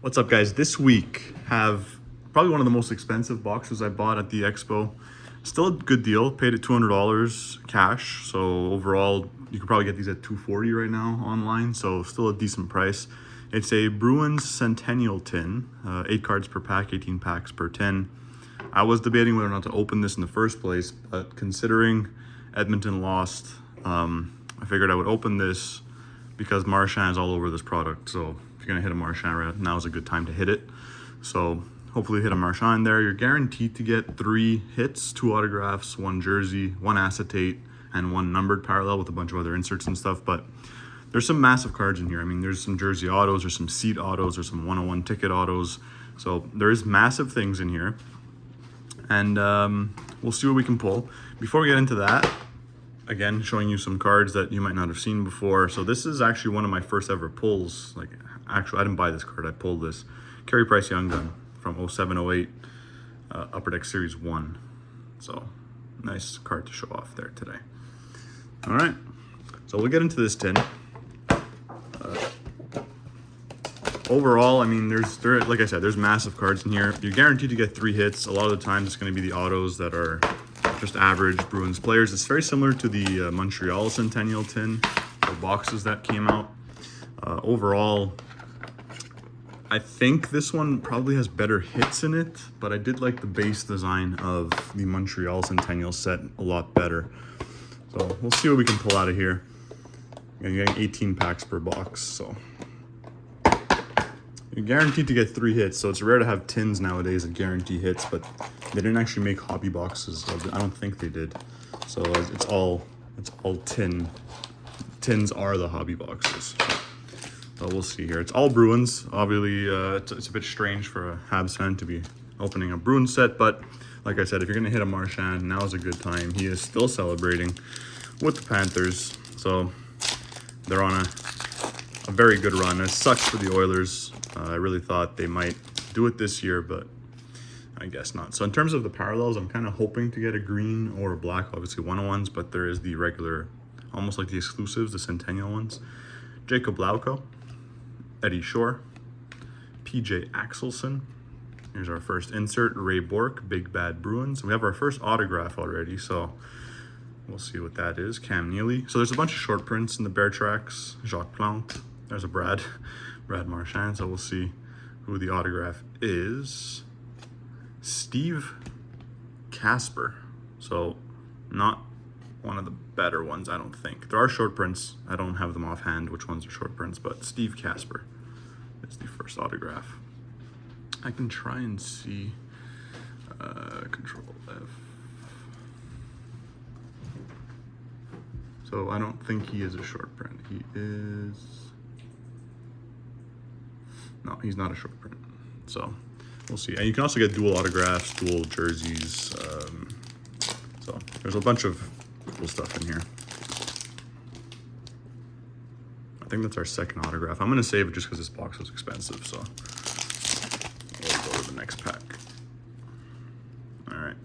What's up, guys? This week have probably one of the most expensive boxes I bought at the expo. Still a good deal. Paid it $200 cash. So overall, you could probably get these at $240 right now online. So still a decent price. It's a Bruins Centennial tin, 8 cards per pack, 18 packs per tin. I was debating whether or not to open this in the first place, but considering Edmonton lost, I figured I would open this because Marchand is all over this product. So if you're gonna hit a Marchand right now is a good time to hit it. So hopefully hit a Marchand there. You're guaranteed to get 3 hits, 2 autographs, 1 jersey, 1 acetate, and 1 numbered parallel with a bunch of other inserts and stuff. But there's some massive cards in here. I mean, there's some jersey autos, there's some seat autos, there's some 101 ticket autos. So there is massive things in here. And we'll see what we can pull. Before we get into that, again, showing you some cards that you might not have seen before. So this is actually one of my first ever pulls. Like, actually, I didn't buy this card, I pulled this. Carey Price Young Gun from 07-08, Upper Deck Series 1. So, nice card to show off there today. All right, so we'll get into this tin. Overall, I mean, like I said, there's massive cards in here. You're guaranteed to get 3 hits. A lot of the times it's going to be the autos that are just average Bruins players. It's very similar to the Montreal Centennial tin, the boxes that came out. Overall, I think this one probably has better hits in it, but I did like the base design of the Montreal Centennial set a lot better. So we'll see what we can pull out of here. You're getting 18 packs per box, so you're guaranteed to get 3 hits. So it's rare to have tins nowadays that guarantee hits, but they didn't actually make hobby boxes. I don't think they did. So it's all tin. Tins are the hobby boxes. So we'll see here. It's all Bruins. Obviously, it's a bit strange for a Habs fan to be opening a Bruins set, but like I said, if you're gonna hit a Marchand, now is a good time. He is still celebrating with the Panthers, so they're on a very good run. It sucks for the Oilers. I really thought they might do it this year, but I guess not. So in terms of the parallels, I'm kind of hoping to get a green or a black, obviously 101s, but there is the regular, almost like the exclusives, the Centennial ones. Jacob Lauko, Eddie Shore, PJ Axelson. Here's our first insert, Ray Bourque, Big Bad Bruins. We have our first autograph already, so we'll see what that is. Cam Neely. So there's a bunch of short prints in the Bear Tracks. Jacques Plante. There's a Brad Marchand. So we'll see who the autograph is. Steve Casper. So not one of the better ones, I don't think. There are short prints. I don't have them offhand, which ones are short prints, but Steve Casper is the first autograph. I can try and see. Control F. So I don't think he is a short print. He is... No, he's not a short print. So we'll see. And you can also get dual autographs, dual jerseys. So there's a bunch of cool stuff in here. I think that's our second autograph. I'm going to save it just because this box was expensive. So we'll go to the next pack. All right.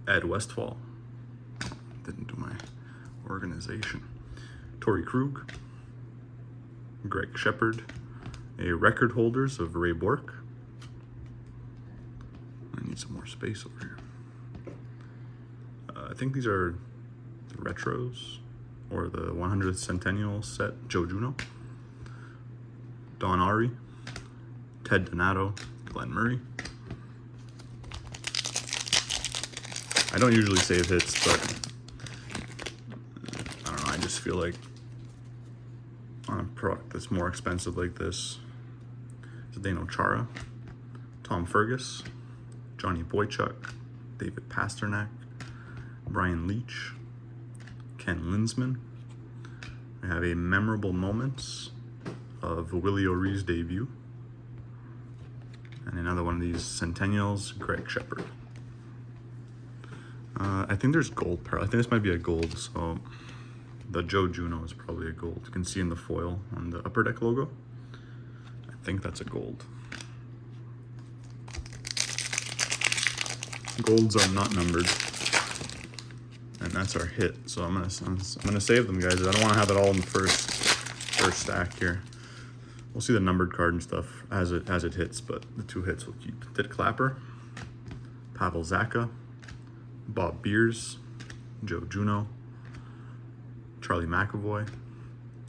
Ed Westfall. Didn't do my organization. Torrey Krug, Greg Shepard, a record holders of Ray Bourque. I need some more space over here. I think these are the retros or the 100th Centennial set. Joe Juno, Don Ari, Ted Donato, Glenn Murray. I don't usually save hits, but I don't know, I just feel like on a product that's more expensive like this, Zdeno Chara, Tom Fergus, Johnny Boychuk, David Pasternak, Brian Leach, Ken Linsman. We have a memorable moments of Willie O'Ree's debut. And another one of these Centennials, Greg Shepard. I think there's gold parallel. I think this might be a gold, so the Joe Juno is probably a gold. You can see in the foil on the Upper Deck logo. I think that's a gold. Golds are not numbered. And that's our hit. So I'm gonna save them, guys. I don't want to have it all in the first stack here. We'll see the numbered card and stuff as it hits, but the 2 hits we'll keep. Dit Clapper, Pavel Zacha, Bob Beers, Joe Juno, Charlie McAvoy,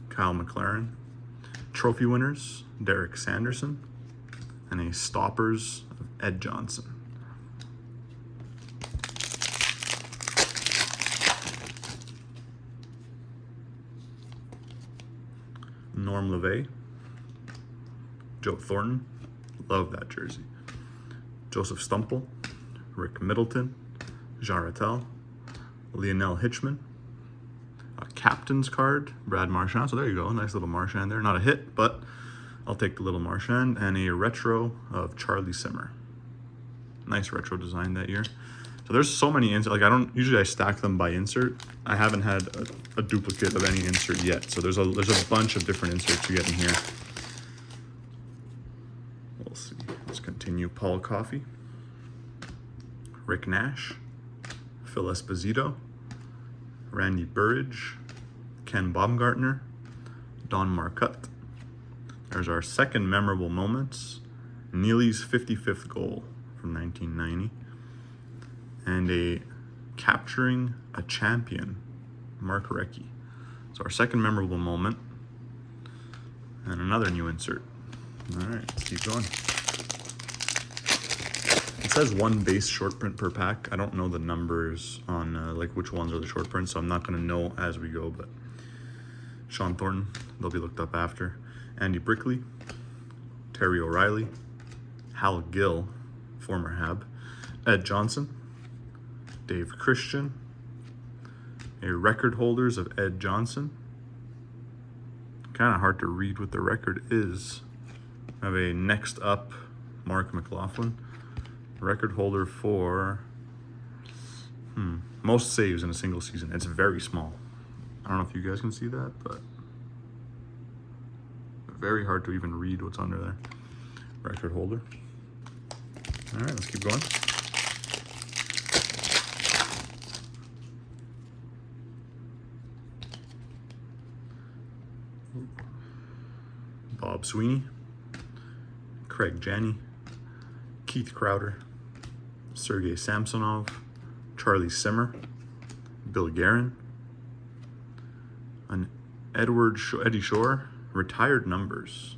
Kyle McLaren, trophy winners, Derek Sanderson, and a stoppers of Ed Johnson. Norm LeVay, Joe Thornton, love that jersey. Joseph Stumple, Rick Middleton, Jean Rattel, Lionel Hitchman, a captain's card, Brad Marchand. So there you go, nice little Marchand there. Not a hit, but I'll take the little Marchand. And a retro of Charlie Simmer. Nice retro design that year. So there's so many insert. Like I stack them by insert. I haven't had a duplicate of any insert yet. So there's a bunch of different inserts you get in here. We'll see. Let's continue. Paul Coffey, Rick Nash, Phil Esposito, Randy Burridge, Ken Baumgartner, Don Marcotte. There's our second memorable moments. Neely's 55th goal from 1990. And a capturing a champion, Mark Recchi. So our second memorable moment. And another new insert. All right, let's keep going. It says 1 base short print per pack. I don't know the numbers on like which ones are the short prints, so I'm not gonna know as we go, but Sean Thornton, they'll be looked up after. Andy Brickley, Terry O'Reilly, Hal Gill, former Hab, Ed Johnson, Dave Christian, a record holders of Ed Johnson. Kind of hard to read what the record is. I have a next up Mark McLaughlin, record holder for most saves in a single season. It's very small. I don't know if you guys can see that, but very hard to even read what's under there. Record holder. All right, let's keep going. Bob Sweeney, Craig Janney, Keith Crowder, Sergei Samsonov, Charlie Simmer, Bill Guerin, an Eddie Shore, retired numbers.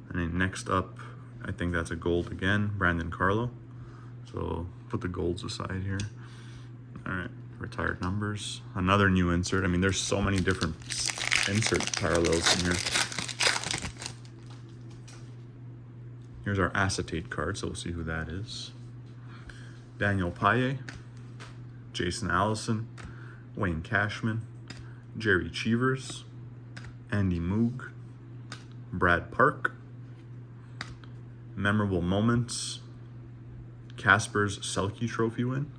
And then next up, I think that's a gold again, Brandon Carlo. So put the golds aside here. All right, retired numbers. Another new insert. I mean, there's so many different insert parallels in here. Here's our acetate card, so we'll see who that is. Daniel Paille, Jason Allison, Wayne Cashman, Jerry Cheevers, Andy Moog, Brad Park. Memorable moments, Casper's Selke Trophy win.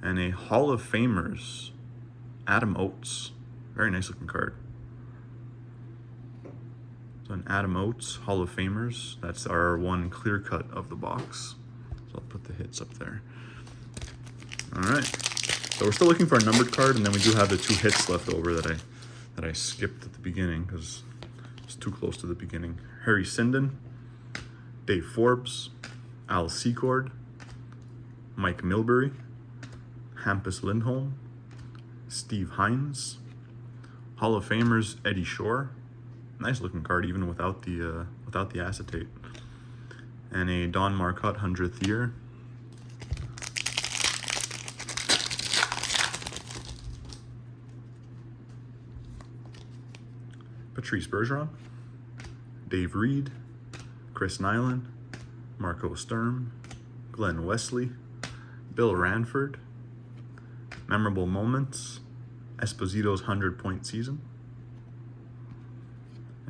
And a Hall of Famers, Adam Oates. Very nice looking card. So an Adam Oates Hall of Famers. That's our one clear cut of the box. So I'll put the hits up there. All right. So we're still looking for a numbered card, and then we do have the 2 hits left over that I skipped at the beginning because it's too close to the beginning. Harry Sinden, Dave Forbes, Al Secord, Mike Milbury, Hampus Lindholm, Steve Hines, Hall of Famers Eddie Shore. Nice looking card even without the acetate. And a Don Marcotte 100th year. Patrice Bergeron, Dave Reed, Chris Nyland, Marco Sturm, Glenn Wesley, Bill Ranford. Memorable moments, Esposito's 100-point season.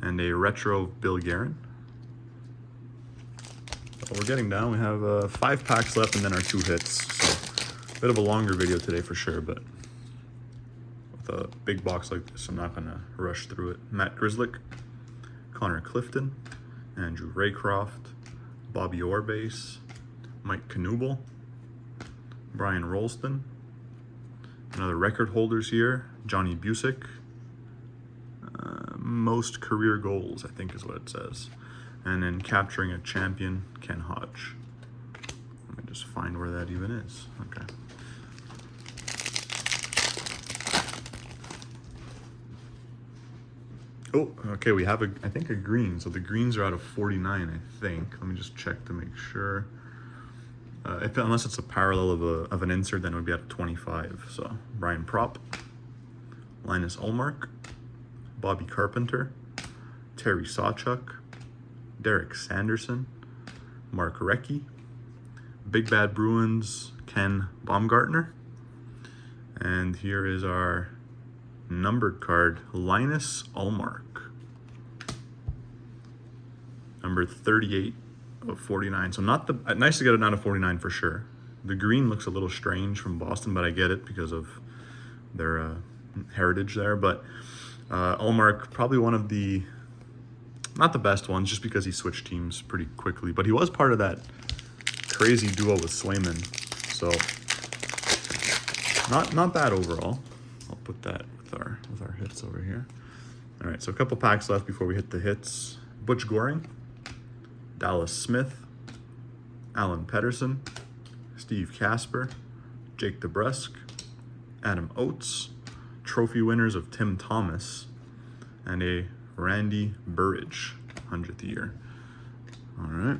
And a retro of Bill Guerin. So we're getting down. We have 5 packs left and then our 2 hits. So a bit of a longer video today for sure, but with a big box like this, I'm not gonna rush through it. Matt Grzelcyk, Connor Clifton, Andrew Raycroft, Bobby Orrbase, Mike Knuble, Brian Rolston. Another record holders here, Johnny Busick, most career goals, I think is what it says. And then capturing a champion, Ken Hodge. Let me just find where that even is. Okay. Oh, okay, we have I think a green. So the greens are out of 49, I think. Let me just check to make sure. Unless it's a parallel of an insert, then it would be out of 25. So Brian Propp, Linus Ullmark, Bobby Carpenter, Terry Sawchuk, Derek Sanderson, Mark Recchi, Big Bad Bruins, Ken Baumgartner. And here is our numbered card, Linus Ullmark. Number 38 of 49. So not the nice to get it out of 49 for sure. The green looks a little strange from Boston, but I get it because of their heritage there. But Ullmark, probably one of the, not the best ones, just because he switched teams pretty quickly. But he was part of that crazy duo with Swayman. So not bad overall. I'll put that with our hits over here. All right, so a couple packs left before we hit the hits. Butch Goring, Dallas Smith, Alan Pedersen, Steve Casper, Jake DeBrusk, Adam Oates, trophy winners of Tim Thomas, and a Randy Burridge, 100th year. All right.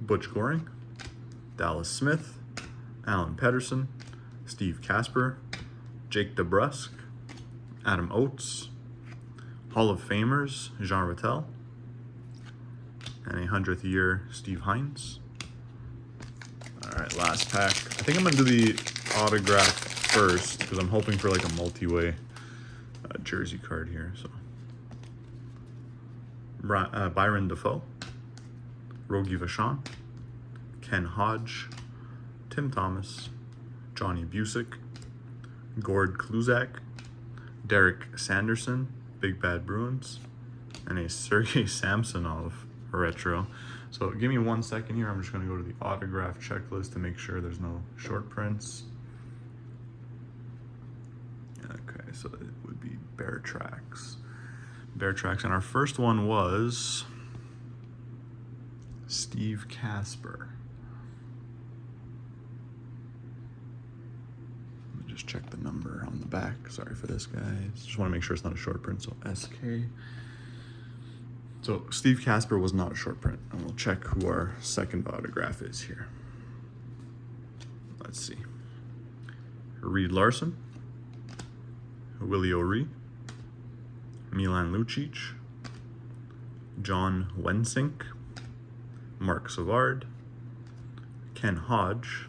Butch Goring, Dallas Smith, Alan Pedersen, Steve Casper, Jake DeBrusk, Adam Oates, Hall of Famers, Jean Rattel, and a 100th year, Steve Hines. All right, last pack. I think I'm gonna do the autograph first because I'm hoping for like a multi-way jersey card here. So Byron Defoe, Rogie Vachon, Ken Hodge, Tim Thomas, Johnny Busick, Gord Kluzak, Derek Sanderson, Big Bad Bruins, and a Sergei Samsonov retro. So give me 1 second here. I'm just going to go to the autograph checklist to make sure there's no short prints. Okay, so it would be Bear Tracks. Bear Tracks, and our first one was Steve Casper. Let me just check the number on the back. Sorry for this, guys. Just want to make sure it's not a short print, so SK. So Steve Casper was not a short print, and we'll check who our second autograph is here. Let's see. Reed Larson, Willie O'Ree, Milan Lucic, John Wensink, Mark Savard, Ken Hodge,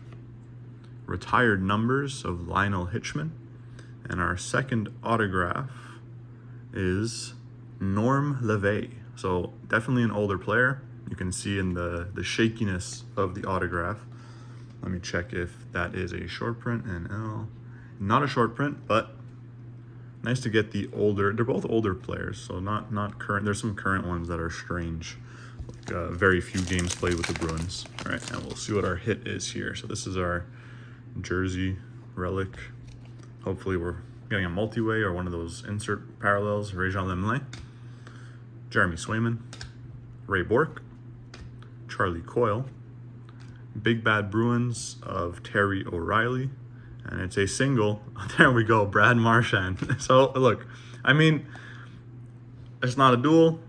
retired numbers of Lionel Hitchman, and our second autograph is Norm LeVay. So definitely an older player. You can see in the shakiness of the autograph. Let me check if that is a short print, and not a short print, but nice to get the older. They're both older players, so not current. There's some current ones that are strange. Like, very few games played with the Bruins. All right, and we'll see what our hit is here. So this is our jersey relic. Hopefully we're getting a multi-way or one of those insert parallels. Réjean Lemelin, Jeremy Swayman, Ray Bourque, Charlie Coyle, Big Bad Bruins of Terry O'Reilly, and it's a single. There we go, Brad Marchand. So look, I mean, it's not a duel,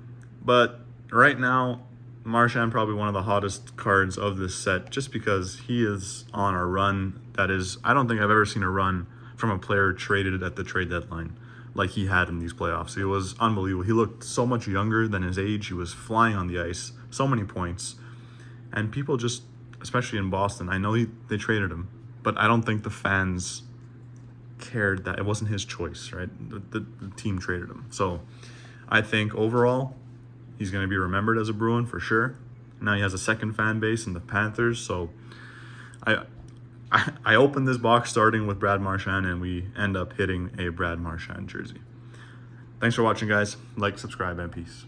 but right now, Marchand probably one of the hottest cards of this set, just because he is on a run that is, I don't think I've ever seen a run from a player traded at the trade deadline like he had in these playoffs. It was unbelievable. He looked so much younger than his age. He was flying on the ice, so many points. And people just, especially in Boston, I know they traded him, but I don't think the fans cared that it wasn't his choice, right? The team traded him. So I think overall, he's going to be remembered as a Bruin for sure. Now he has a second fan base in the Panthers. So I opened this box starting with Brad Marchand, and we end up hitting a Brad Marchand jersey. Thanks for watching, guys. Like, subscribe, and peace.